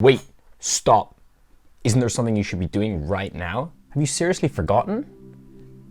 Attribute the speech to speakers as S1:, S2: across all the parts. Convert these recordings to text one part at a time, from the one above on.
S1: Wait, stop. Isn't there something you should be doing right now? Have you seriously forgotten?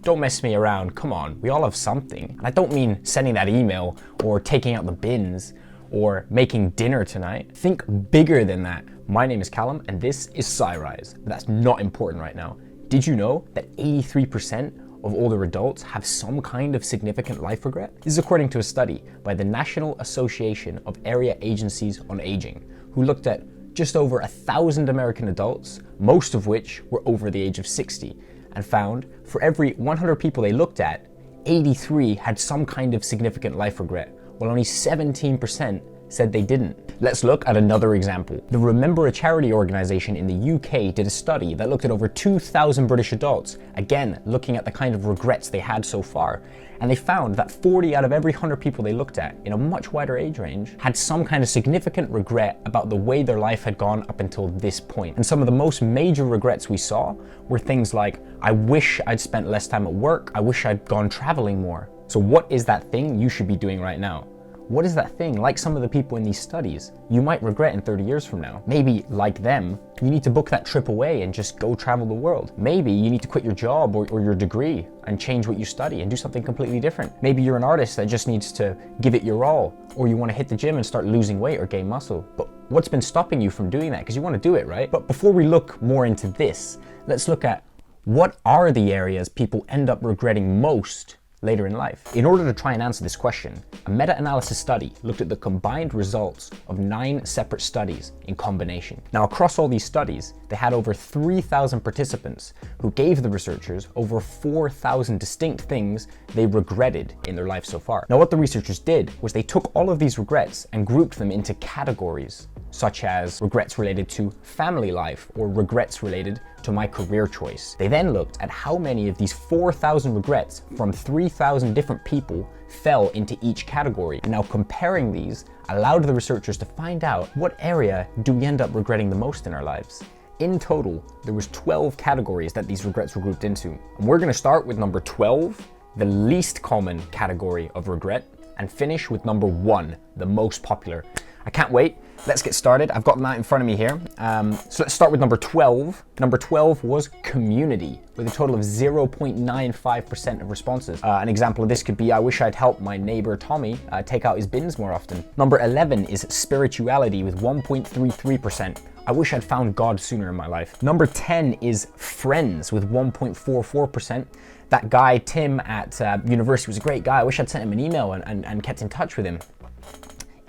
S1: Don't mess me around, come on, we all have something. And I don't mean sending that email or taking out the bins or making dinner tonight. Think bigger than that. My name is Callum and this is SciRise. That's not important right now. Did you know that 83% of older adults have some kind of significant life regret? This is according to a study by the National Association of Area Agencies on Aging, who looked at just over 1,000 American adults, most of which were over the age of 60, and found for every 100 people they looked at, 83 had some kind of significant life regret, while only 17% said they didn't. Let's look at another example. The Remember a Charity organization in the UK did a study that looked at over 2,000 British adults, again looking at the kind of regrets they had so far, and they found that 40 out of every 100 people they looked at, in a much wider age range, had some kind of significant regret about the way their life had gone up until this point. And some of the most major regrets we saw were things like, I wish I'd spent less time at work, I wish I'd gone traveling more. So what is that thing you should be doing right now? What is that thing, like some of the people in these studies, you might regret in 30 years from now? Maybe, like them, you need to book that trip away and just go travel the world. Maybe you need to quit your job or your degree and change what you study and do something completely different. Maybe you're an artist that just needs to give it your all, or you want to hit the gym and start losing weight or gain muscle. But what's been stopping you from doing that? Because you want to do it, right? But before we look more into this, let's look at what are the areas people end up regretting most later in life. In order to try and answer this question, a meta-analysis study looked at the combined results of 9 separate studies in combination. Now, across all these studies, they had over 3,000 participants who gave the researchers over 4,000 distinct things they regretted in their life so far. Now, what the researchers did was they took all of these regrets and grouped them into categories, such as regrets related to family life or regrets related to my career choice. They then looked at how many of these 4,000 regrets from 3,000 different people fell into each category. And now comparing these allowed the researchers to find out what area do we end up regretting the most in our lives. In total, there was 12 categories that these regrets were grouped into. And we're gonna start with number 12, the least common category of regret, and finish with number 1, the most popular. I can't wait. Let's get started. I've got that in front of me here. So let's start with number 12. Number 12 was community, with a total of 0.95% of responses. An example of this could be, I wish I'd helped my neighbor Tommy take out his bins more often. Number 11 is spirituality with 1.33%. I wish I'd found God sooner in my life. Number 10 is friends with 1.44%. That guy, Tim, at university was a great guy. I wish I'd sent him an email and kept in touch with him.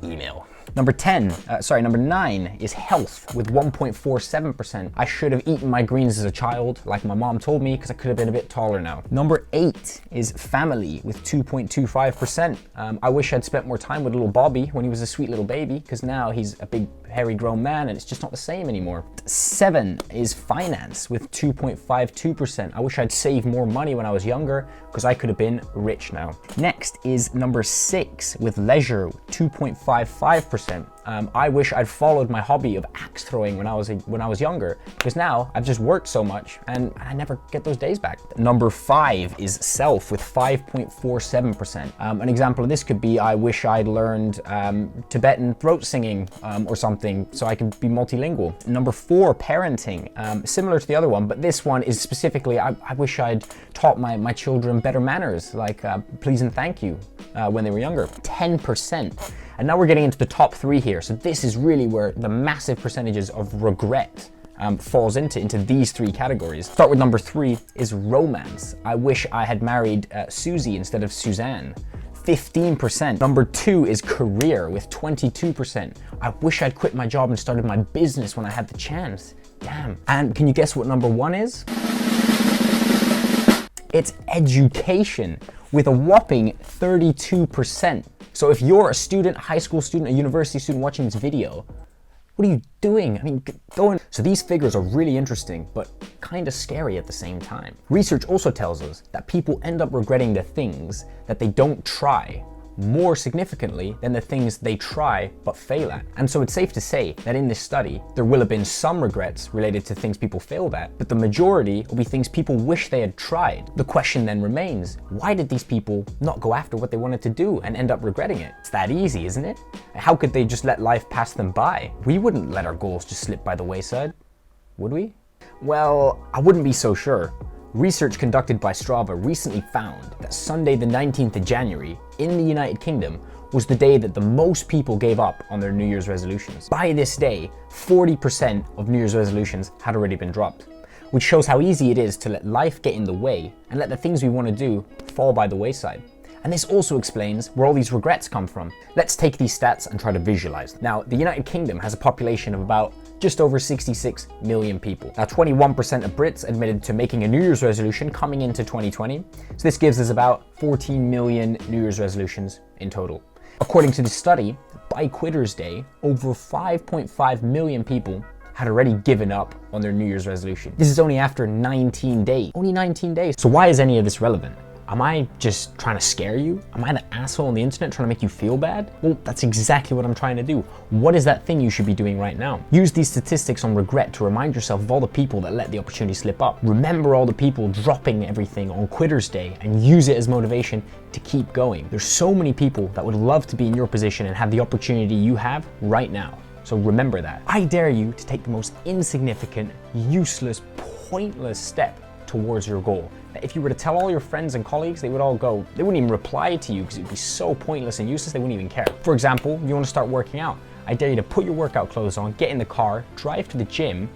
S1: Email. Number 9 is health with 1.47%. I should have eaten my greens as a child, like my mom told me, because I could have been a bit taller now. Number 8 is family with 2.25%. I wish I'd spent more time with little Bobby when he was a sweet little baby, because now he's a big, hairy grown man and it's just not the same anymore. 7 is finance with 2.52%. I wish I'd saved more money when I was younger, because I could have been rich now. Next is number 6 with leisure, 2.55%. I wish I'd followed my hobby of axe throwing when I was younger, because now I've just worked so much and I never get those days back. Number 5 is self with 5.47%. An example of this could be, I wish I'd learned Tibetan throat singing or something so I can be multilingual. Number 4, parenting, similar to the other one, but this one is specifically, I wish I'd taught my children better manners, like please and thank you when they were younger. 10%. And now we're getting into the top 3 here. So this is really where the massive percentages of regret falls into these 3 categories. Start with number 3 is romance. I wish I had married Susie instead of Suzanne. 15%. Number 2 is career with 22%. I wish I'd quit my job and started my business when I had the chance. Damn. And can you guess what number 1 is? It's education with a whopping 32%. So if you're a student, high school student, a university student watching this video, what are you doing? I mean, go on. So these figures are really interesting, but kind of scary at the same time. Research also tells us that people end up regretting the things that they don't try more significantly than the things they try but fail at. And so it's safe to say that in this study, there will have been some regrets related to things people failed at, but the majority will be things people wish they had tried. The question then remains, why did these people not go after what they wanted to do and end up regretting it? It's that easy, isn't it? How could they just let life pass them by? We wouldn't let our goals just slip by the wayside, would we? Well, I wouldn't be so sure. Research conducted by Strava recently found that Sunday the 19th of January in the United Kingdom was the day that the most people gave up on their New Year's resolutions. By this day, 40% of New Year's resolutions had already been dropped, which shows how easy it is to let life get in the way and let the things we want to do fall by the wayside. And this also explains where all these regrets come from. Let's take these stats and try to visualize them. Now, the United Kingdom has a population of about just over 66 million people. Now, 21% of Brits admitted to making a New Year's resolution coming into 2020. So this gives us about 14 million New Year's resolutions in total. According to this study, by Quitter's Day, over 5.5 million people had already given up on their New Year's resolution. This is only after 19 days. Only 19 days. So why is any of this relevant? Am I just trying to scare you? Am I the asshole on the internet trying to make you feel bad? Well, that's exactly what I'm trying to do. What is that thing you should be doing right now? Use these statistics on regret to remind yourself of all the people that let the opportunity slip up. Remember all the people dropping everything on Quitter's Day and use it as motivation to keep going. There's so many people that would love to be in your position and have the opportunity you have right now. So remember that. I dare you to take the most insignificant, useless, pointless step towards your goal. If you were to tell all your friends and colleagues, they would all go, they wouldn't even reply to you because it would be so pointless and useless, they wouldn't even care. For example, you want to start working out. I dare you to put your workout clothes on, get in the car, drive to the gym,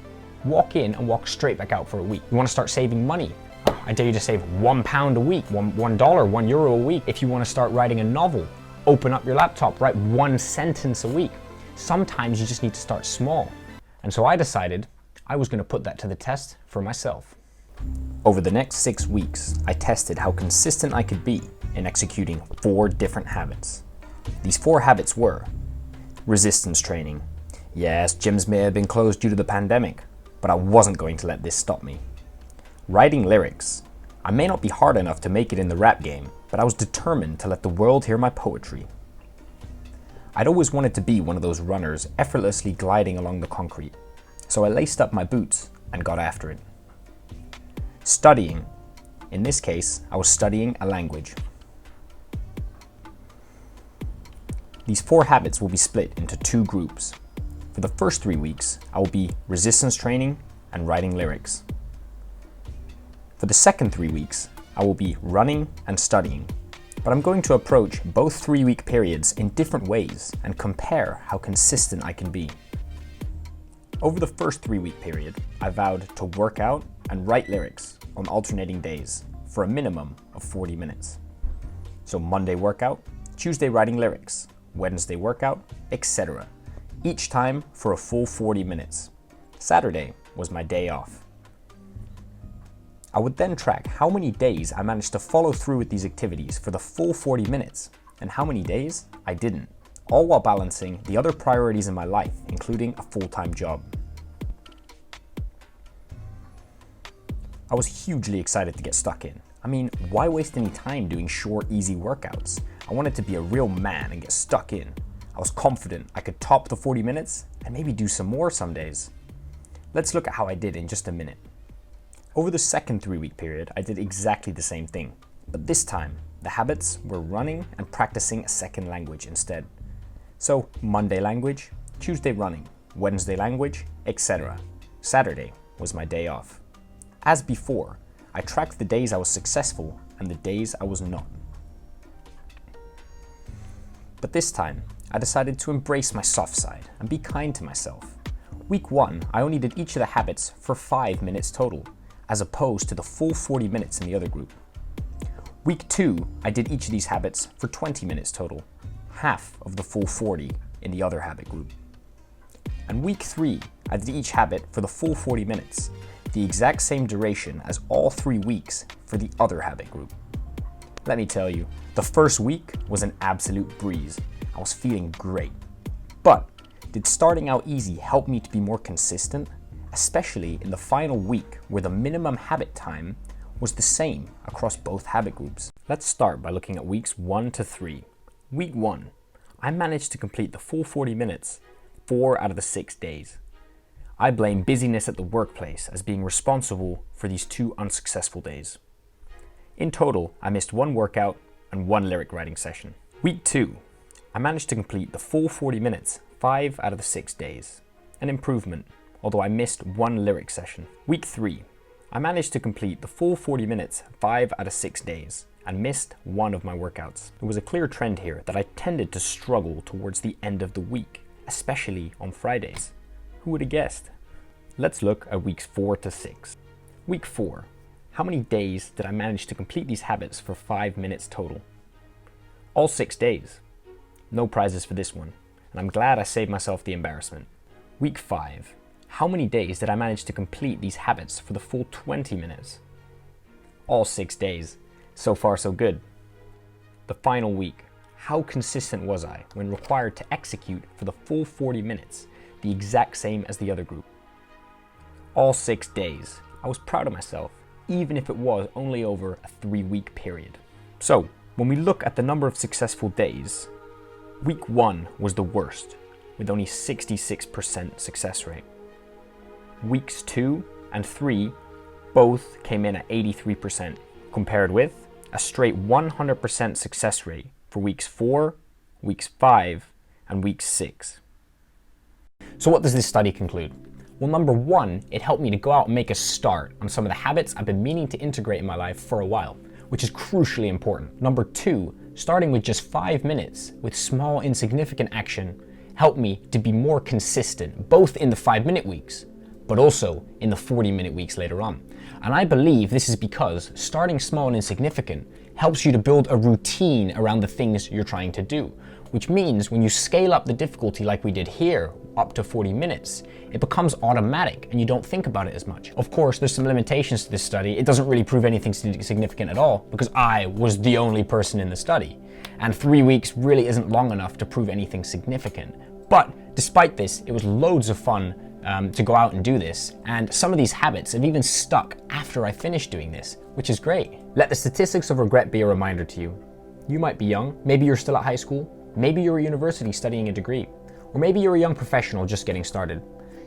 S1: walk in and walk straight back out for a week. You want to start saving money. I dare you to save £1 a week, $1, €1 a week. If you want to start writing a novel, open up your laptop, write 1 sentence a week. Sometimes you just need to start small. And so I decided I was going to put that to the test for myself. Over the next 6 weeks, I tested how consistent I could be in executing 4 different habits. These 4 habits were resistance training. Yes, gyms may have been closed due to the pandemic, but I wasn't going to let this stop me. Writing lyrics. I may not be hard enough to make it in the rap game, but I was determined to let the world hear my poetry. I'd always wanted to be one of those runners effortlessly gliding along the concrete, so I laced up my boots and got after it. Studying. In this case, I was studying a language. These 4 habits will be split into 2 groups. For the first 3 weeks, I will be resistance training and writing lyrics. For the second 3 weeks, I will be running and studying, but I'm going to approach both 3-week periods in different ways and compare how consistent I can be. Over the first 3-week period, I vowed to work out and write lyrics on alternating days for a minimum of 40 minutes. So Monday workout, Tuesday writing lyrics, Wednesday workout, etc. Each time for a full 40 minutes. Saturday was my day off. I would then track how many days I managed to follow through with these activities for the full 40 minutes and how many days I didn't, all while balancing the other priorities in my life, including a full-time job. I was hugely excited to get stuck in. I mean, why waste any time doing short, easy workouts? I wanted to be a real man and get stuck in. I was confident I could top the 40 minutes and maybe do some more some days. Let's look at how I did in just a minute. Over the second 3-week period, I did exactly the same thing, but this time, the habits were running and practicing a second language instead. So, Monday language, Tuesday running, Wednesday language, etc. Saturday was my day off. As before, I tracked the days I was successful and the days I was not. But this time, I decided to embrace my soft side and be kind to myself. Week 1, I only did each of the habits for 5 minutes total, as opposed to the full 40 minutes in the other group. Week 2, I did each of these habits for 20 minutes total, half of the full 40 in the other habit group. And week 3, I did each habit for the full 40 minutes, the exact same duration as all 3 weeks for the other habit group. Let me tell you, the first week was an absolute breeze. I was feeling great. But did starting out easy help me to be more consistent? Especially in the final week where the minimum habit time was the same across both habit groups. Let's start by looking at weeks 1 to 3. Week 1, I managed to complete the full 40 minutes 4 out of the 6 days. I blame busyness at the workplace as being responsible for these 2 unsuccessful days. In total, I missed 1 workout and 1 lyric writing session. Week 2, I managed to complete the full 40 minutes 5 out of the 6 days. An improvement, although I missed 1 lyric session. Week 3, I managed to complete the full 40 minutes 5 out of 6 days and missed 1 of my workouts. There was a clear trend here that I tended to struggle towards the end of the week, especially on Fridays. Who would have guessed? Let's look at weeks 4 to 6. Week 4, how many days did I manage to complete these habits for 5 minutes total? All 6 days. No prizes for this one, and I'm glad I saved myself the embarrassment. Week 5, how many days did I manage to complete these habits for the full 20 minutes? All 6 days. So far, so good. The final week, how consistent was I when required to execute for the full 40 minutes, the exact same as the other group? All 6 days. I was proud of myself, even if it was only over a 3-week period. So, when we look at the number of successful days, week 1 was the worst, with only 66% success rate. Weeks 2 and 3 both came in at 83%, compared with a straight 100% success rate for weeks 4, weeks 5, and week 6. So what does this study conclude? Well, number 1, it helped me to go out and make a start on some of the habits I've been meaning to integrate in my life for a while, which is crucially important. Number 2, starting with just 5 minutes with small insignificant action helped me to be more consistent, both in the 5-minute weeks, but also in the 40-minute weeks later on. And I believe this is because starting small and insignificant helps you to build a routine around the things you're trying to do, which means when you scale up the difficulty like we did here, up to 40 minutes, it becomes automatic and you don't think about it as much. Of course, there's some limitations to this study. It doesn't really prove anything significant at all because I was the only person in the study. And 3 weeks really isn't long enough to prove anything significant. But despite this, it was loads of fun to go out and do this, and some of these habits have even stuck after I finished doing this, which is great. Let the statistics of regret be a reminder to you. You might be young, maybe you're still at high school, maybe you're at university studying a degree, or maybe you're a young professional just getting started.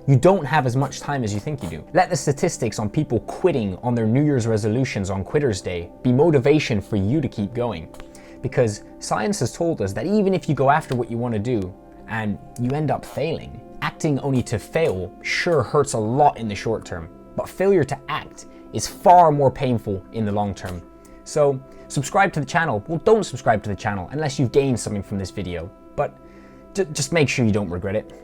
S1: You don't have as much time as you think you do. Let the statistics on people quitting on their New Year's resolutions on Quitter's Day be motivation for you to keep going, because science has told us that even if you go after what you want to do and you end up failing, acting only to fail sure hurts a lot in the short term, but failure to act is far more painful in the long term. So subscribe to the channel. Well, don't subscribe to the channel unless you've gained something from this video, but just make sure you don't regret it.